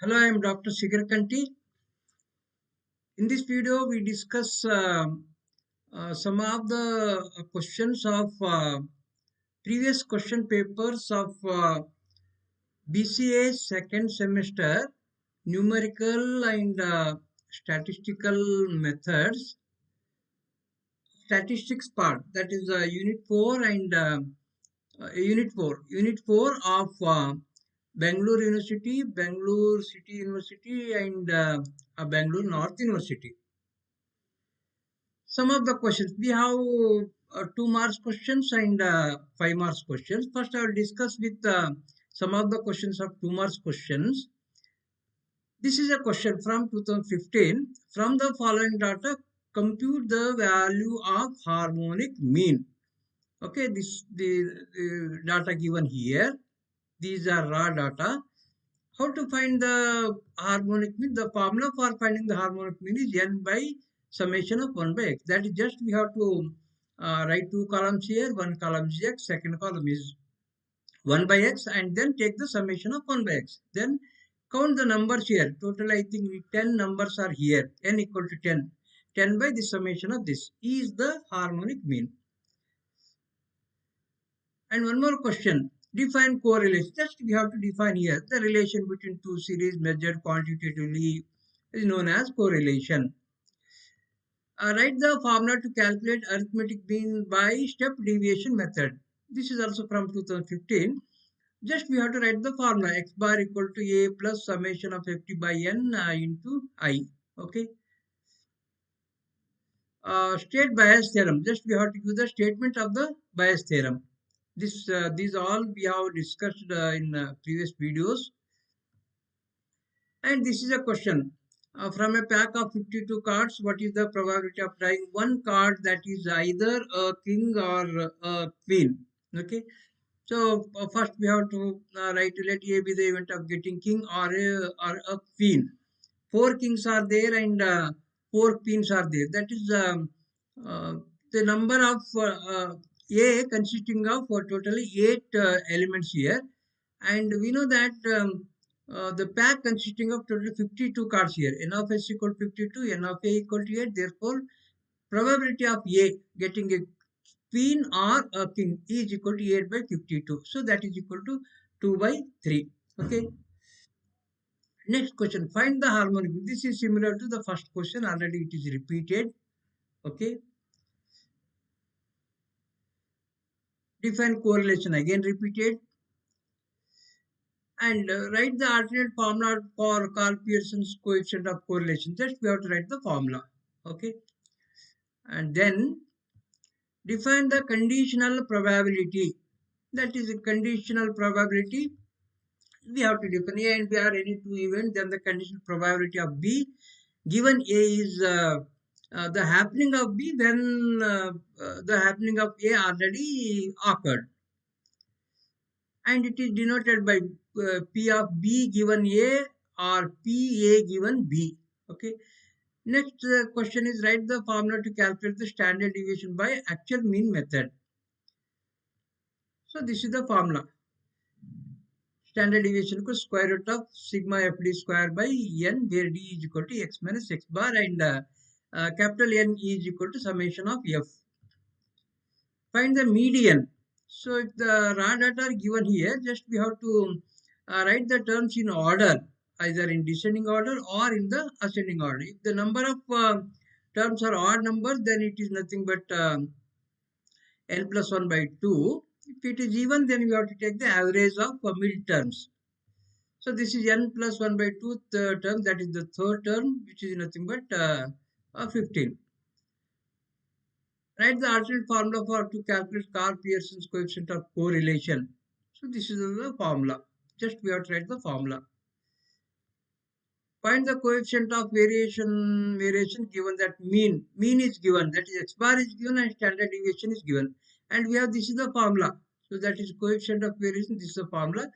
Hello, I am Dr. Shikhar Kanti. In this video, we discuss some of the questions of previous question papers of BCA second semester, numerical and statistical methods, statistics part, that is unit 4 and unit 4 of Bangalore University, Bangalore City University and Bangalore North University. Some of the questions we have 2 marks questions and 5 marks questions. First, I will discuss with some of the questions of 2 marks questions. This is a question from 2015. From the following data, compute the value of harmonic mean. Okay, the data given here. These are raw data. How to find the harmonic mean? The formula for finding the harmonic mean is n by summation of 1 by x. That is just we have to write 2 columns here. One column is x, second column is 1 by x, and then take the summation of 1 by x. Then count the numbers here. Total, I think 10 numbers are here. N equal to 10. 10 by the summation of this is the harmonic mean. And one more question. Define correlation. Just we have to define here the relation between two series measured quantitatively is known as correlation. Write the formula to calculate arithmetic mean by step deviation method. This is also from 2015. Just we have to write the formula x bar equal to a plus summation of ft by n into I. Okay. State Bayes theorem. Just we have to give the statement of the Bayes theorem. These all we have discussed in previous videos. And this is a question. From a pack of 52 cards, what is the probability of drawing one card that is either a king or a queen? Okay. So first we have to write let A be the event of getting king or a queen. 4 kings are there and 4 queens are there. That is uh, the number of A consisting of totally 8 elements here. And we know that the pack consisting of totally 52 cards here. N of S equal to 52, N of A equal to 8. Therefore, probability of A getting a queen or a king is equal to 8 by 52. So that is equal to 2 by 3. Okay. Next question. Find the harmonic. This is similar to the first question. Already it is repeated. Okay. Define correlation. Again repeated. And write the alternate formula for Carl Pearson's coefficient of correlation. Just we have to write the formula. Okay. And then define the conditional probability. That is a conditional probability. We have to define A and B are any two events. Then the conditional probability of B given A is the happening of B when the happening of A already occurred. And it is denoted by P of B given A or P A given B. Okay. Next question is write the formula to calculate the standard deviation by actual mean method. So this is the formula. Standard deviation equals square root of sigma fd square by n, where d is equal to x minus x bar and capital N is equal to summation of f. Find the median. So if the raw data are given here, just we have to write the terms in order, either in descending order or in the ascending order. If the number of terms are odd numbers, then it is nothing but n plus 1 by 2. If it is even, then we have to take the average of mid terms. So this is n plus 1 by 2 term, that is the third term, which is nothing but 15. Write the alternate formula for to calculate Carl Pearson's coefficient of correlation. So this is the formula. Just we have to write the formula. Find the coefficient of variation given that mean is given, that is x bar is given and standard deviation is given. And we have this is the formula. So that is coefficient of variation, this is the formula.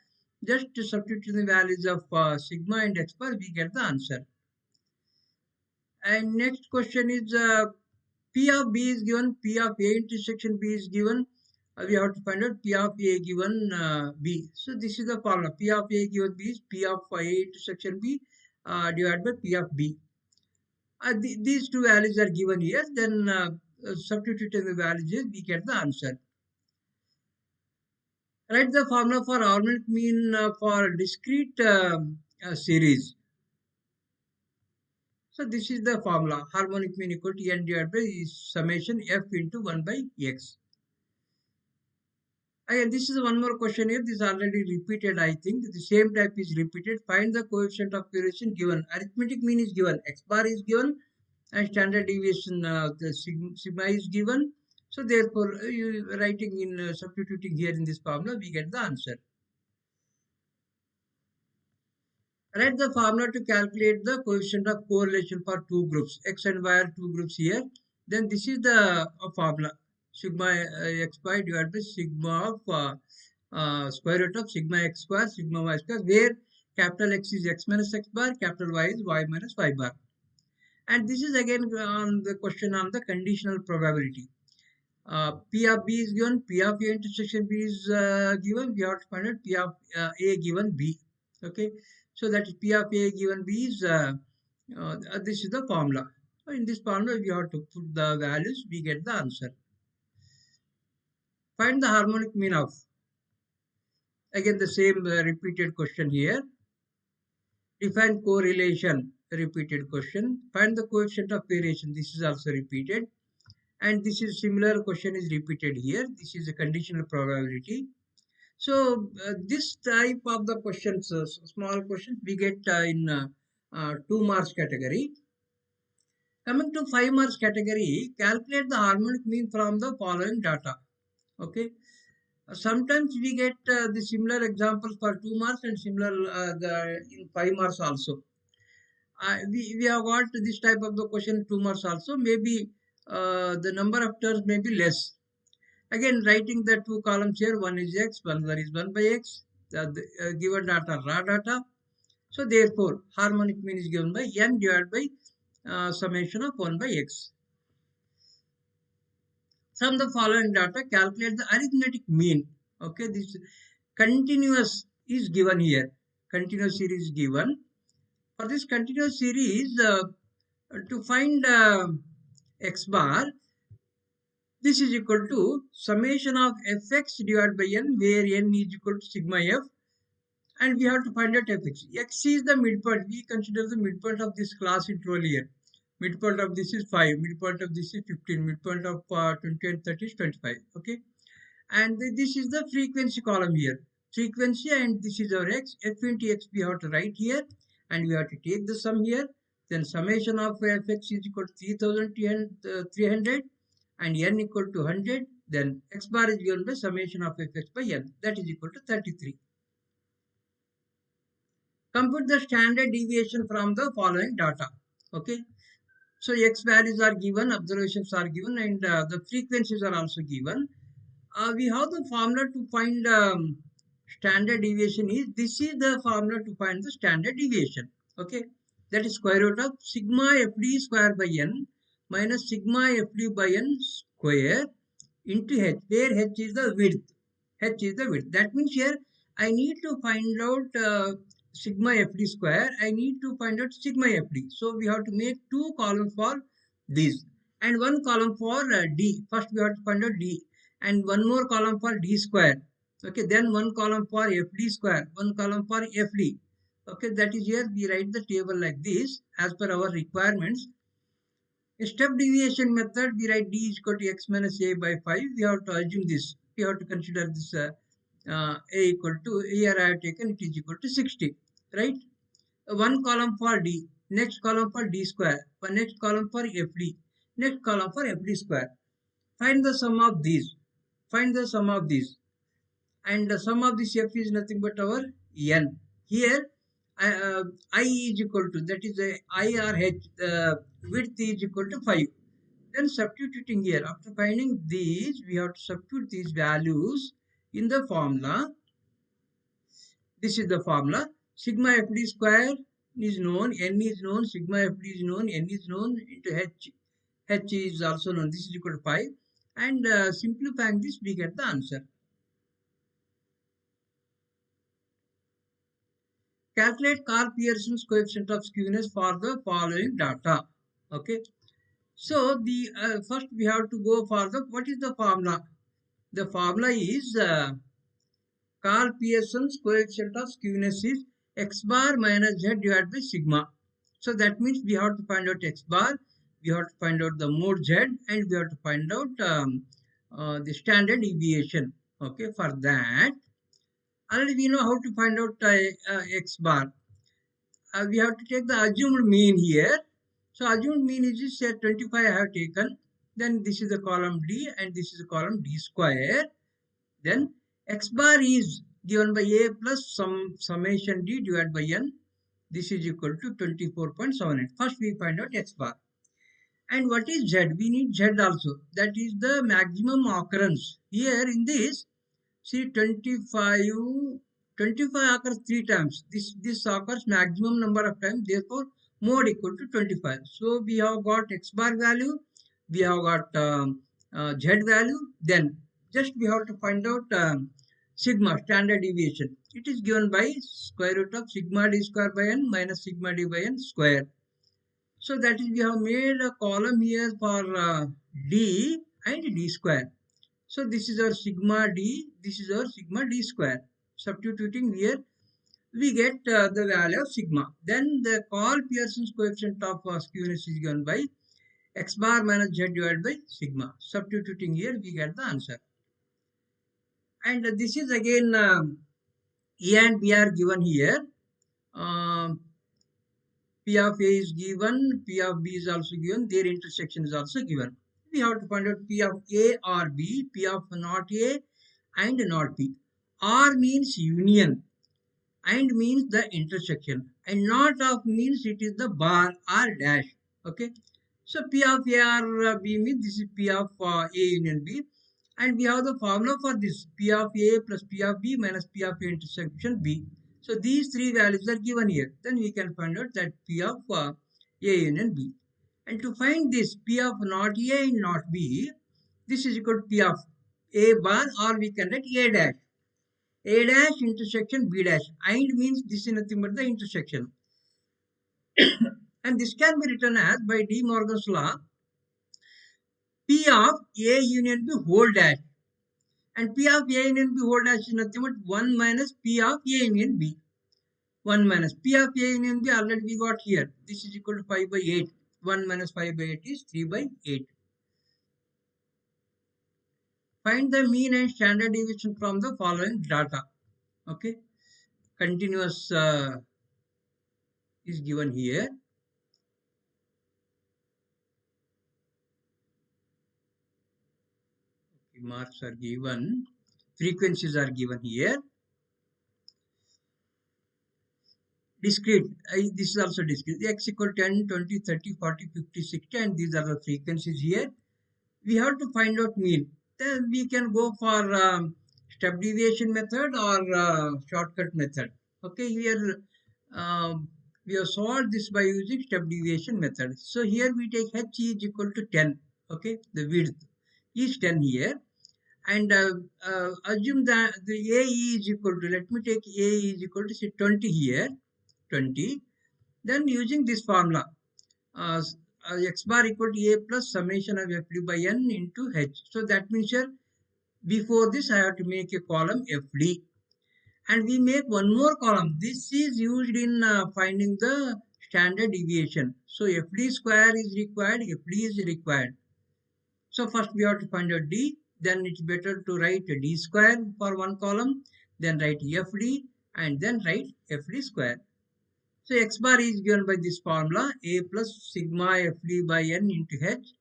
Just to substitute the values of sigma and x bar, we get the answer. And next question is P of B is given, P of A intersection B is given, We have to find out P of A given B. So this is the formula. P of A given B is P of A intersection B divided by P of B. These two values are given here. Then substituting the values, we get the answer. Write the formula for harmonic mean for discrete series. So this is the formula. Harmonic mean equal to n divided by summation f into 1 by x. Again, this is one more question here. This is already repeated, I think. The same type is repeated. Find the coefficient of variation given. Arithmetic mean is given. X bar is given. And standard deviation, the sigma is given. So therefore, you writing in substituting here in this formula, we get the answer. Write the formula to calculate the coefficient of correlation for two groups, x and y are two groups here. Then this is the formula, sigma x y divided by sigma of square root of sigma x square, sigma y square, where capital X is x minus x bar, capital Y is y minus y bar. And this is again on the question on the conditional probability. P of B is given, P of A intersection B is given, we have to find out P of A given B. Okay, so that is P of A given B is, this is the formula. So in this formula, we have to put the values, we get the answer. Find the harmonic mean of, again the same repeated question here. Define correlation, repeated question. Find the coefficient of variation, this is also repeated. And this is similar question is repeated here. This is a conditional probability. So this type of the questions, small questions, we get in 2 marks category. Coming to 5 marks category, calculate the harmonic mean from the following data. Okay. Sometimes we get the similar examples for 2 marks and similar in 5 marks also. We have got this type of the question 2 marks also. Maybe the number of terms may be less. Again, writing the two columns here, one is x, one is 1 by x, the given data, raw data. So therefore, harmonic mean is given by n divided by summation of 1 by x. From the following data, calculate the arithmetic mean. Okay, this continuous is given here. Continuous series is given. For this continuous series, to find x bar, this is equal to summation of fx divided by n, where n is equal to sigma f, and we have to find out fx. X is the midpoint. We consider the midpoint of this class interval here. Midpoint of this is 5, midpoint of this is 15, midpoint of 20 and 30 is 25. Okay, and this is the frequency column here. Frequency, and this is our x. F into x we have to write here, and we have to take the sum here. Then summation of fx is equal to 3300. And n equal to 100, then x bar is given by summation of fx by n, that is equal to 33. Compute the standard deviation from the following data. Okay, so x values are given, observations are given, and the frequencies are also given. We have the formula to find standard deviation is, this is the formula to find the standard deviation. Okay, that is square root of sigma fd square by n minus sigma fd by n square into h, where h is the width. H is the width. That means here I need to find out sigma fd square. I need to find out sigma fd. So we have to make two columns for this and one column for d. First we have to find out d, and one more column for d square. Okay, then one column for fd square, one column for fd. Okay, that is here we write the table like this as per our requirements. In step deviation method, we write d is equal to x minus a by 5. We have to assume this. We have to consider this a equal to, here I have taken it is equal to 60. Right? One column for d, next column for d square, one next column for fd, next column for fd square. Find the sum of these. Find the sum of these. And the sum of this f is nothing but our n. Here I is equal to, that is I or h, width is equal to 5. Then substituting here, after finding these, we have to substitute these values in the formula. This is the formula. Sigma fd square is known, n is known, sigma fd is known, n is known, into h. H is also known. This is equal to 5. and simplifying this we get the answer. Calculate Carl Pearson's coefficient of skewness for the following data. Okay. So the first we have to go for the what is the formula? The formula is Carl Pearson's coefficient of skewness is x bar minus z divided by sigma. So that means we have to find out x bar, we have to find out the mode z, and we have to find out the standard deviation. Okay, for that already we know how to find out x bar. We have to take the assumed mean here. So assumed mean is just say 25 I have taken. Then this is the column D and this is the column D square. Then x bar is given by A plus some summation D divided by N. This is equal to 24.78. First we find out x bar. And what is Z? We need Z also. That is the maximum occurrence. Here in this, see 25 occurs 3 times. This occurs maximum number of times. Therefore, mode equal to 25. So we have got x bar value. We have got Z value. Then just we have to find out sigma, standard deviation. It is given by square root of sigma d square by n minus sigma d by n square. So that is we have made a column here for d and d square. So this is our sigma d, this is our sigma d square. Substituting here, we get the value of sigma. Then the Carl Pearson's coefficient of skewness is given by x bar minus z divided by sigma. Substituting here, we get the answer. And this is again A and B are given here. P of A is given, P of B is also given, their intersection is also given. We have to find out P of A or B, P of not A and not B. R means union and means the intersection, and not of means it is the bar or dash. Okay. So P of A or B means this is P of A union B, and we have the formula for this P of A plus P of B minus P of A intersection B. So these three values are given here. Then we can find out that P of A union B. And to find this P of not A and not B, this is equal to P of A bar, or we can write A dash. A dash intersection B dash. And means this is nothing but the intersection. And this can be written as by De Morgan's law, P of A union B whole dash. And P of A union B whole dash is nothing but 1 minus P of A union B. 1 minus P of A union B already we got here. This is equal to 5 by 8. 1 minus 5 by 8 is 3 by 8. Find the mean and standard deviation from the following data. Okay. Continuous is given here. Marks are given. Frequencies are given here. Discrete. This is also discrete. X equal 10, 20, 30, 40, 50, 60, and these are the frequencies here. We have to find out mean. Then we can go for step deviation method or shortcut method. Okay, here we have solved this by using step deviation method. So here we take h is equal to 10. Okay, the width is 10 here. And assume that the A is equal to, let me take A is equal to say 20 here, 20. Then using this formula, x bar equal to A plus summation of FD by N into H. So that means here, before this I have to make a column FD. And we make one more column. This is used in finding the standard deviation. So FD square is required, FD is required. So first we have to find out D, then it's better to write D square for one column, then write FD and then write FD square. So x bar is given by this formula, A plus sigma FD by N into H,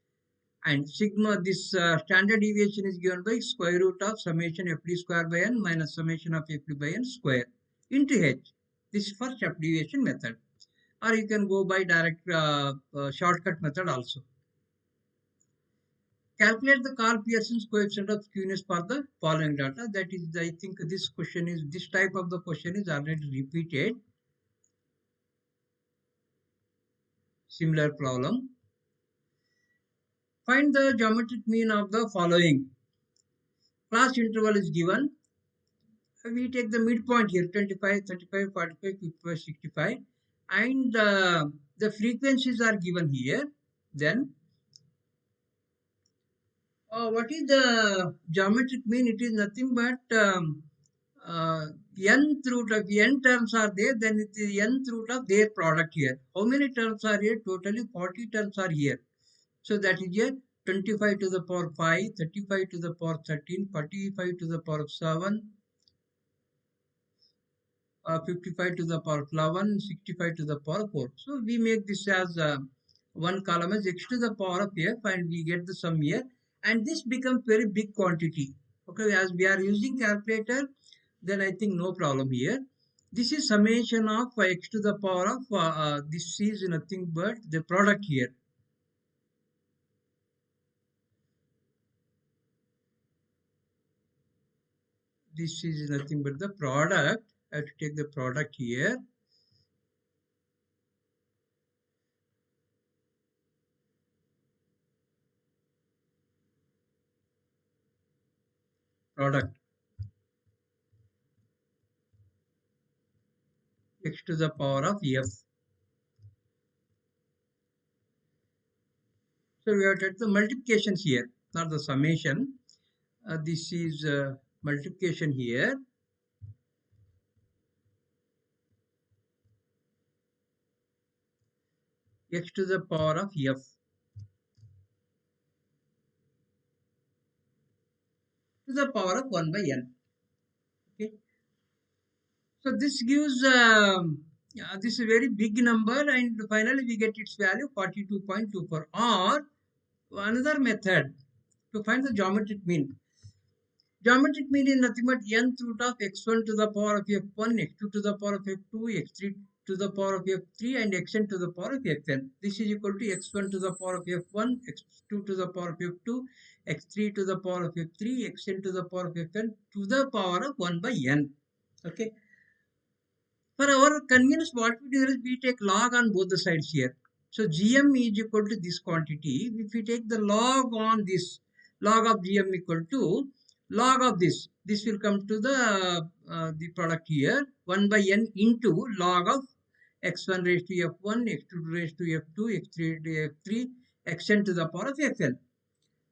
and sigma, this standard deviation is given by square root of summation FD square by N minus summation of FD by N square into H. This is for step deviation method, or you can go by direct shortcut method also. Calculate the Carl Pearson's coefficient of skewness for the following data. That is, I think this question is, this type of the question is already repeated. Similar problem. Find the geometric mean of the following. Class interval is given. We take the midpoint here 25, 35, 45, 55, 65, and the frequencies are given here. Then what is the geometric mean? It is nothing but nth root of n terms are there, then it is nth root of their product here. How many terms are here? Totally 40 terms are here. So that is here 25 to the power 5, 35 to the power 13, 45 to the power 7, 55 to the power 11, 65 to the power 4. So we make this as one column as x to the power of f, and we get the sum here. And this becomes very big quantity. Okay, as we are using calculator, then I think no problem here. This is summation of x to the power of, this is nothing but the product here. This is nothing but the product. I have to take the product here. Product x to the power of f. So we have to take the multiplications here, not the summation. This is multiplication here. X to the power of f to the power of 1 by n. Okay. So this gives this is a very big number, and finally we get its value 42.24. Or another method to find the geometric mean. Geometric mean is nothing but nth root of x1 to the power of f1, x2 to the power of f2, x3 to the power of f3, and xn to the power of fn. This is equal to x1 to the power of f1, x2 to the power of f2, x3 to the power of f3, xn to the power of fn to the power of 1 by n. Okay. For our convenience, what we do is we take log on both the sides here. So gm is equal to this quantity. If we take the log on this, log of gm equal to log of this will come to the product here 1 by n into log of x1 raised to f1, x2 raised to f2, x3 to f3, xn to the power of fn.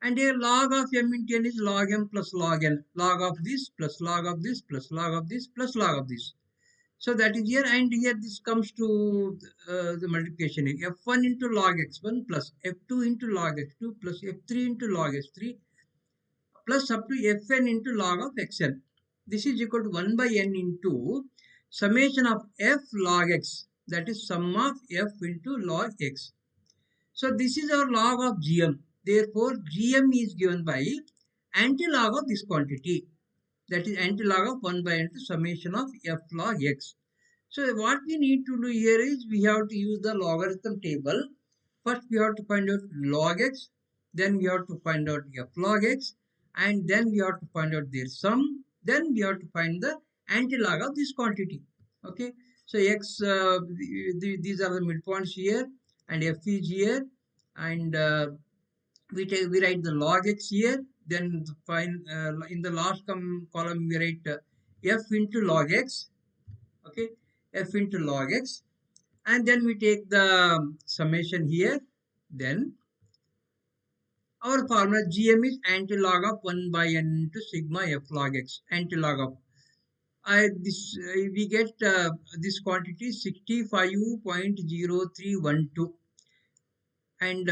And here log of m into n is log m plus log n, log of this plus log of this plus log of this plus log of this. So that is here, and here this comes to the multiplication here. F1 into log x1 plus F2 into log x2 plus F3 into log x3 plus up to Fn into log of xn. This is equal to 1 by n into summation of f log x, that is sum of f into log x. So this is our log of gm. Therefore, gm is given by antilog of this quantity, that is antilog of 1 by n to summation of f log x. So what we need to do here is we have to use the logarithm table. First we have to find out log x, then we have to find out f log x, and then we have to find out their sum, then we have to find the antilog of this quantity. Okay, so x, these are the midpoints here, and f is here, and we write the log x here, then find in the last column we write f into log x. Okay, f into log x, and then we take the summation here. Then our formula gm is antilog of 1 by n into sigma f log x, antilog of we get this quantity 65.0312, and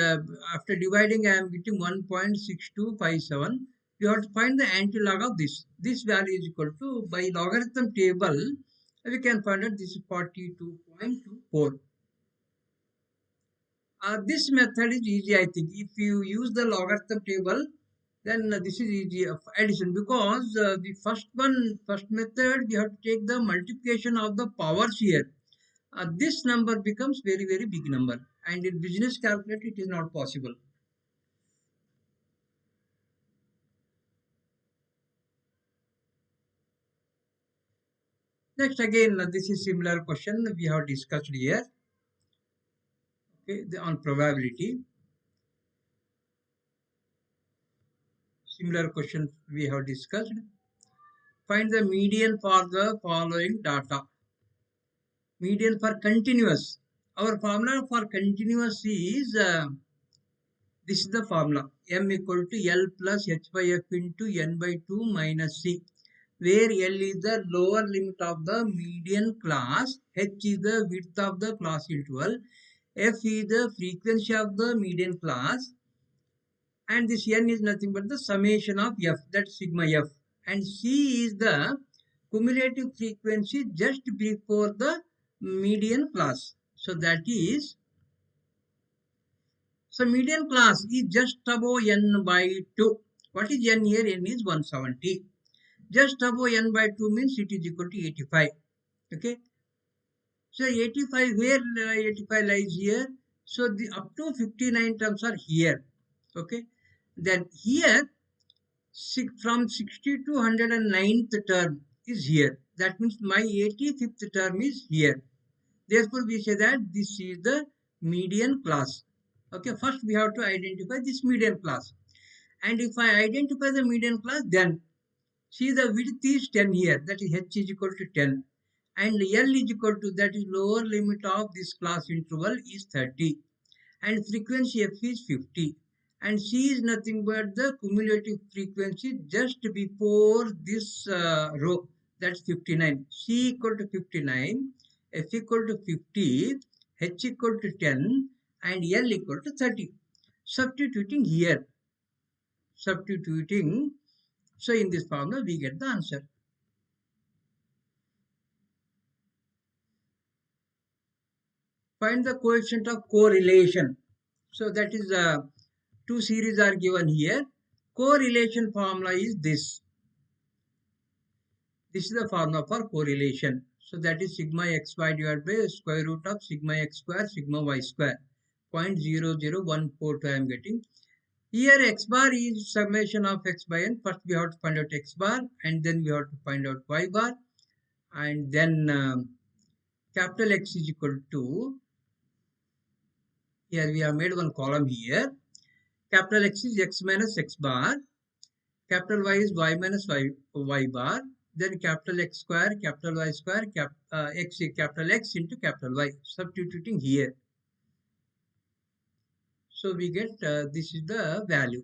after dividing I am getting 1.6257. You have to find the antilog of this value is equal to, by logarithm table we can find out this is 42.24. This method is easy, I think. If you use the logarithm table, then this is easy of addition, because the first method we have to take the multiplication of the powers here. This number becomes very very big number, and in business calculator it is not possible. Next, again, this is similar question we have discussed here. Okay, on probability. Similar questions we have discussed. Find the median for the following data. Median for continuous. Our formula for continuous is this is the formula m equal to L plus h by f into n by 2 minus c, where L is the lower limit of the median class, h is the width of the class interval, f is the frequency of the median class, and this n is nothing but the summation of f, that's sigma f, and c is the cumulative frequency just before the median class. So that is, so median class is just above n by 2. What is n here? N is 170. Just above n by 2 means it is equal to 85. Okay. So 85, where 85 lies here? So the up to 59 terms are here. Okay. Then here, from 60 to 109th term is here. That means my 85th term is here. Therefore, we say that this is the median class. Okay, first we have to identify this median class. And if I identify the median class, then see the width is 10 here, that is h is equal to 10. And L is equal to, that is lower limit of this class interval is 30. And frequency f is 50. And c is nothing but the cumulative frequency just before this row, that's 59. C equal to 59, f equal to 50, h equal to 10, and L equal to 30. Substituting here, substituting, so in this formula we get the answer. Find the coefficient of correlation. So that is two series are given here. Correlation formula is this. This is the formula for correlation. So that is sigma xy divided by square root of sigma x square sigma y square. 0.00142 I am getting. Here x bar is summation of x by n. First we have to find out x bar, and then we have to find out y bar, and then capital X is equal to, here we have made one column here. Capital X is x minus x bar. Capital Y is y minus y bar. Then capital X square, capital Y square, capital X into capital Y. Substituting here. So we get this is the value.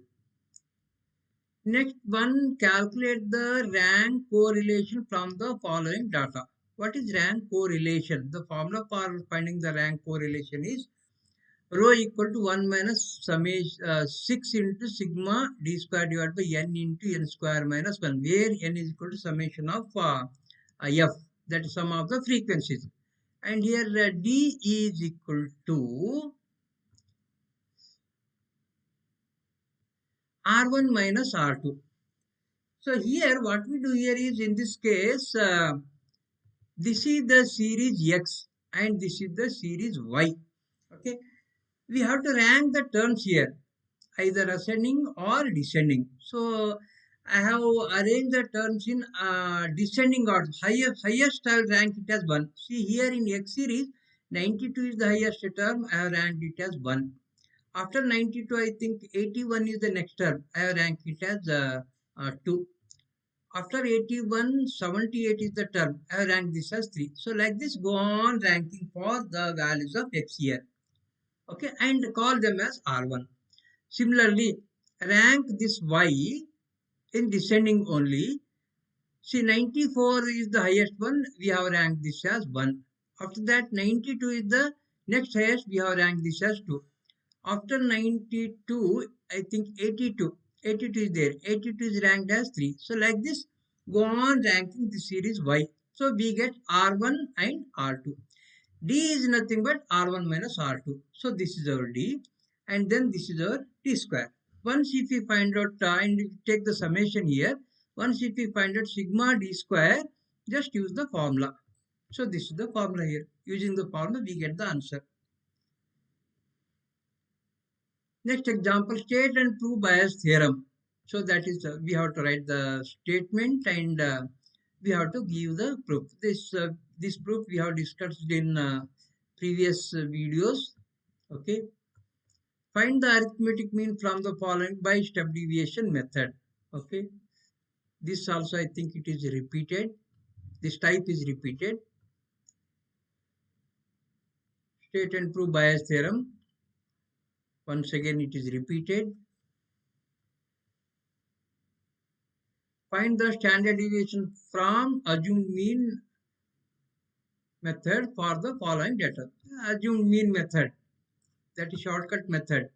Next one, calculate the rank correlation from the following data. What is rank correlation? The formula for finding the rank correlation is rho equal to 1 minus summation 6 into sigma d square divided by n into n square minus 1, where n is equal to summation of f, that is sum of the frequencies. And here d is equal to R1 minus R2. So here what we do here is, in this case, this is the series X and this is the series Y. Okay, we have to rank the terms here, either ascending or descending. So I have arranged the terms in descending order. Highest I will rank it as 1. See here in X series, 92 is the highest term. I have ranked it as 1. After 92, I think 81 is the next term. I have ranked it as 2. After 81, 78 is the term. I have ranked this as 3. So like this, go on ranking for the values of X here. Okay, and call them as R1. Similarly, rank this Y in descending only. See, 94 is the highest one. We have ranked this as 1. After that, 92 is the next highest. We have ranked this as 2. After 92, I think 82. 82 is there. 82 is ranked as 3. So like this, go on ranking the series Y. So we get R1 and R2. D is nothing but R1 minus R2. So this is our D. And then this is our T square. Once if we find out, and take the summation here, once if we find out sigma D square, just use the formula. So this is the formula here. Using the formula, we get the answer. Next example, state and prove bias theorem. So that is, we have to write the statement and we have to give the proof. This proof we have discussed in previous videos. Okay. Find the arithmetic mean from the following by step deviation method. Okay, this also I think it is repeated. This type is repeated. State and prove bias theorem. Once again, it is repeated. Find the standard deviation from assumed mean method for the following data. Assumed mean method, that is shortcut method.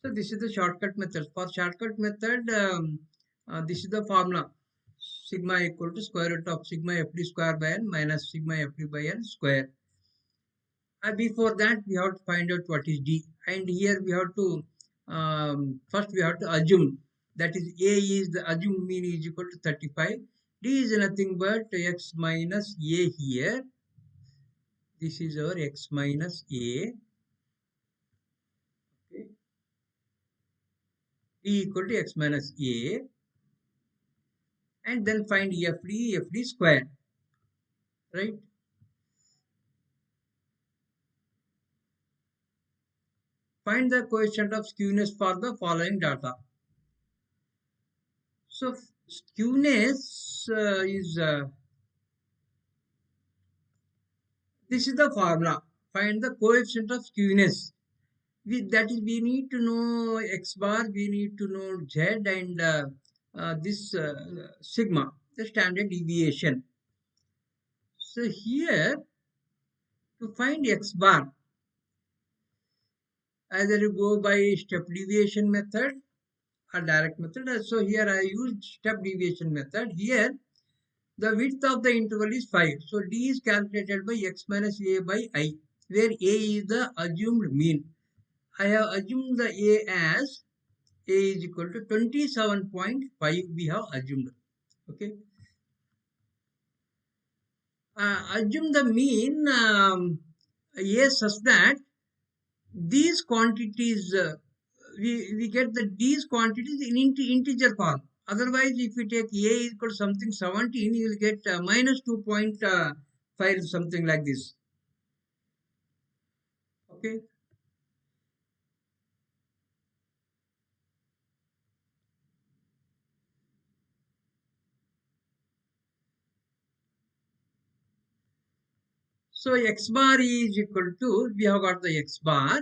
So this is the shortcut method. For shortcut method, this is the formula. Sigma equal to square root of sigma fd square by n minus sigma fd by n square. Before that, we have to find out what is d. And here we have to, first we have to assume. That is a is the assumed mean is equal to 35. D is nothing but x minus a here. This is our x minus a. Okay. D equal to x minus a. And then find fd square. Right? Find the coefficient of skewness for the following data. So skewness is, this is the formula. Find the coefficient of skewness. That is, we need to know x bar, we need to know z, and this sigma, the standard deviation. So here, to find x bar, either you go by step deviation method or direct method. So here I used step deviation method. Here the width of the interval is 5. So d is calculated by x minus a by I, where a is the assumed mean. I have assumed the a as a is equal to 27.5 we have assumed. Okay. Assume the mean a such that these quantities, we get the these quantities in integer form. Otherwise, if we take a equal to something 17, you will get minus 2.5, something like this. Okay. So x bar is equal to, we have got the x bar.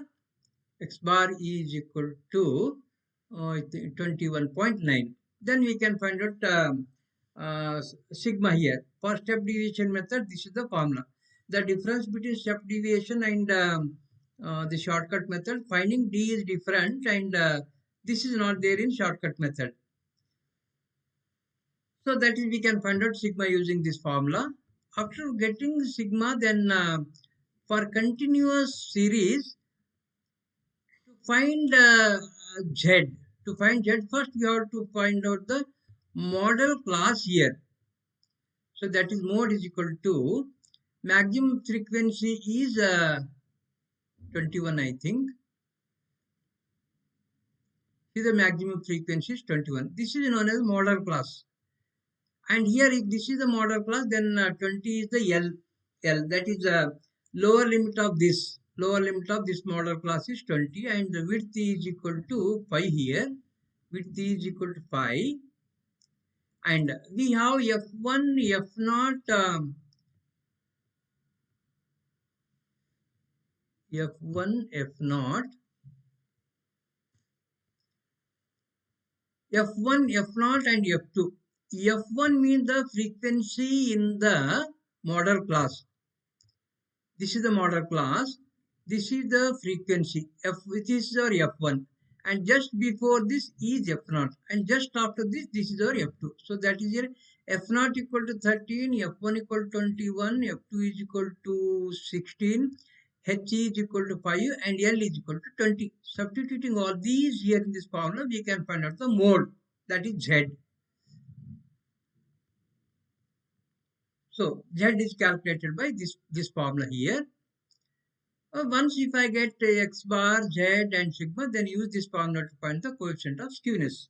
X bar is equal to 21.9. Then we can find out sigma here. For step deviation method, this is the formula. The difference between step deviation and the shortcut method, finding d is different, and this is not there in shortcut method. So that is, we can find out sigma using this formula. After getting sigma, then for continuous series, to find z, first we have to find out the model class here. So that is mode is equal to maximum frequency is 21, I think. See, the maximum frequency is 21. This is known as model class. And here, if this is the model class, then 20 is the L. That is the lower limit of this. Lower limit of this model class is 20, and the width is equal to 5 here. Width is equal to 5. And we have F1, F0, F1, F0, F1, F0, and F2. F1 means the frequency in the model class. This is the model class. This is the frequency, which is our F1. And just before this is F0. And just after this, this is our F2. So that is here F0 equal to 13, F1 equal to 21, F2 is equal to 16, H is equal to 5, and L is equal to 20. Substituting all these here in this formula, we can find out the mode, that is Z. So Z is calculated by this formula here. Once if I get x bar, z, and sigma, then use this formula to find the coefficient of skewness.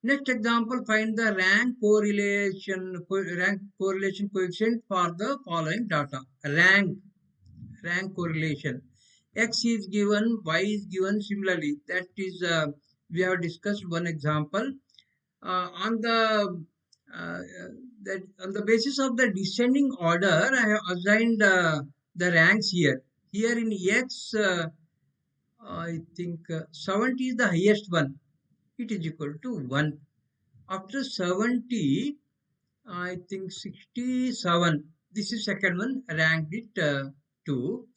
Next example, find the rank correlation coefficient for the following data. Rank correlation. X is given, Y is given similarly. That is we have discussed one example on the uh, that on the basis of the descending order. I have assigned the ranks here. Here in X, I think 70 is the highest one. It is equal to 1. After 70, I think 67. This is second one, ranked it 2.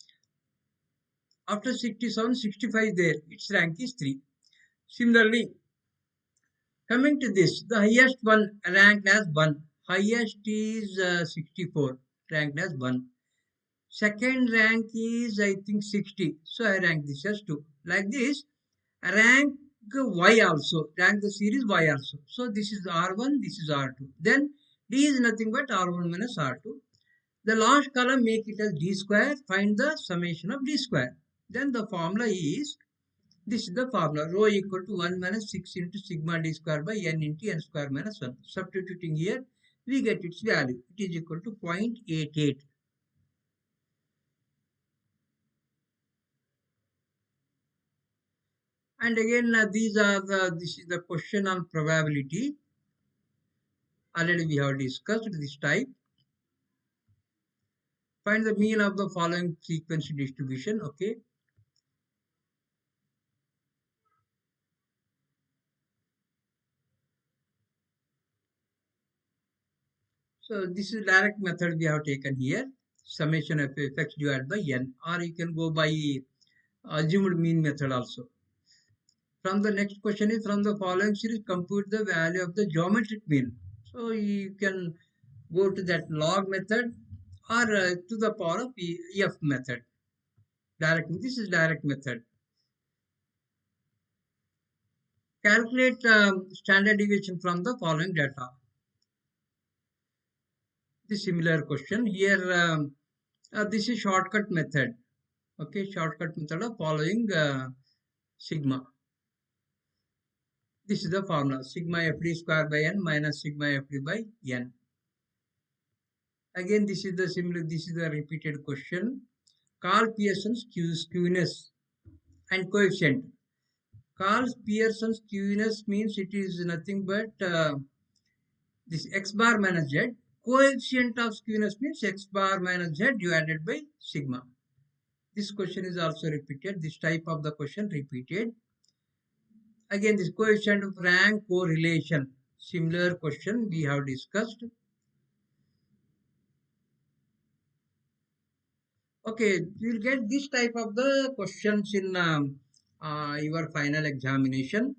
After 67, 65 there, its rank is 3. Similarly, coming to this, the highest one ranked as 1. Highest is 64, ranked as 1. Second rank is, I think, 60. So I rank this as 2. Like this, rank Y also. Rank the series Y also. So this is R1, this is R2. Then D is nothing but R1 minus R2. The last column make it as D square. Find the summation of D square. Then the formula is, this is the formula, rho equal to 1 minus 6 into sigma D square by n into n square minus 1. Substituting here, we get its value. It is equal to 0.88. And again, this is the question on probability. Already we have discussed this type. Find the mean of the following frequency distribution. Okay. So this is direct method we have taken here. Summation of effects divided by n. Or you can go by assumed mean method also. From the next question is, from the following series, compute the value of the geometric mean. So you can go to that log method or to the power of EF method. This is direct method. Calculate standard deviation from the following data. The similar question here. This is shortcut method. Okay, shortcut method of following sigma. This is the formula, sigma fd square by n minus sigma fd by n. Again, this is the similar. This is the repeated question. Carl Pearson's skewness and coefficient. Carl Pearson's skewness means it is nothing but this x bar minus z. Coefficient of skewness means x bar minus z divided by sigma. This question is also repeated. This type of the question repeated. Again, this coefficient of rank correlation. Similar question we have discussed. Okay, you will get this type of the questions in your final examination.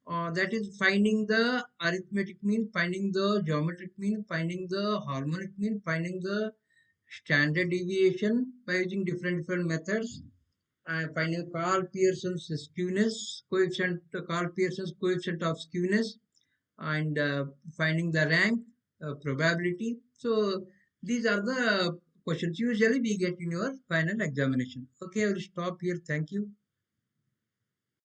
That is finding the arithmetic mean, finding the geometric mean, finding the harmonic mean, finding the standard deviation by using different methods, and finding Carl Pearson's skewness coefficient, Carl Pearson's coefficient of skewness, and finding the rank probability. So these are the questions usually we get in your final examination. Okay, I will stop here. Thank you.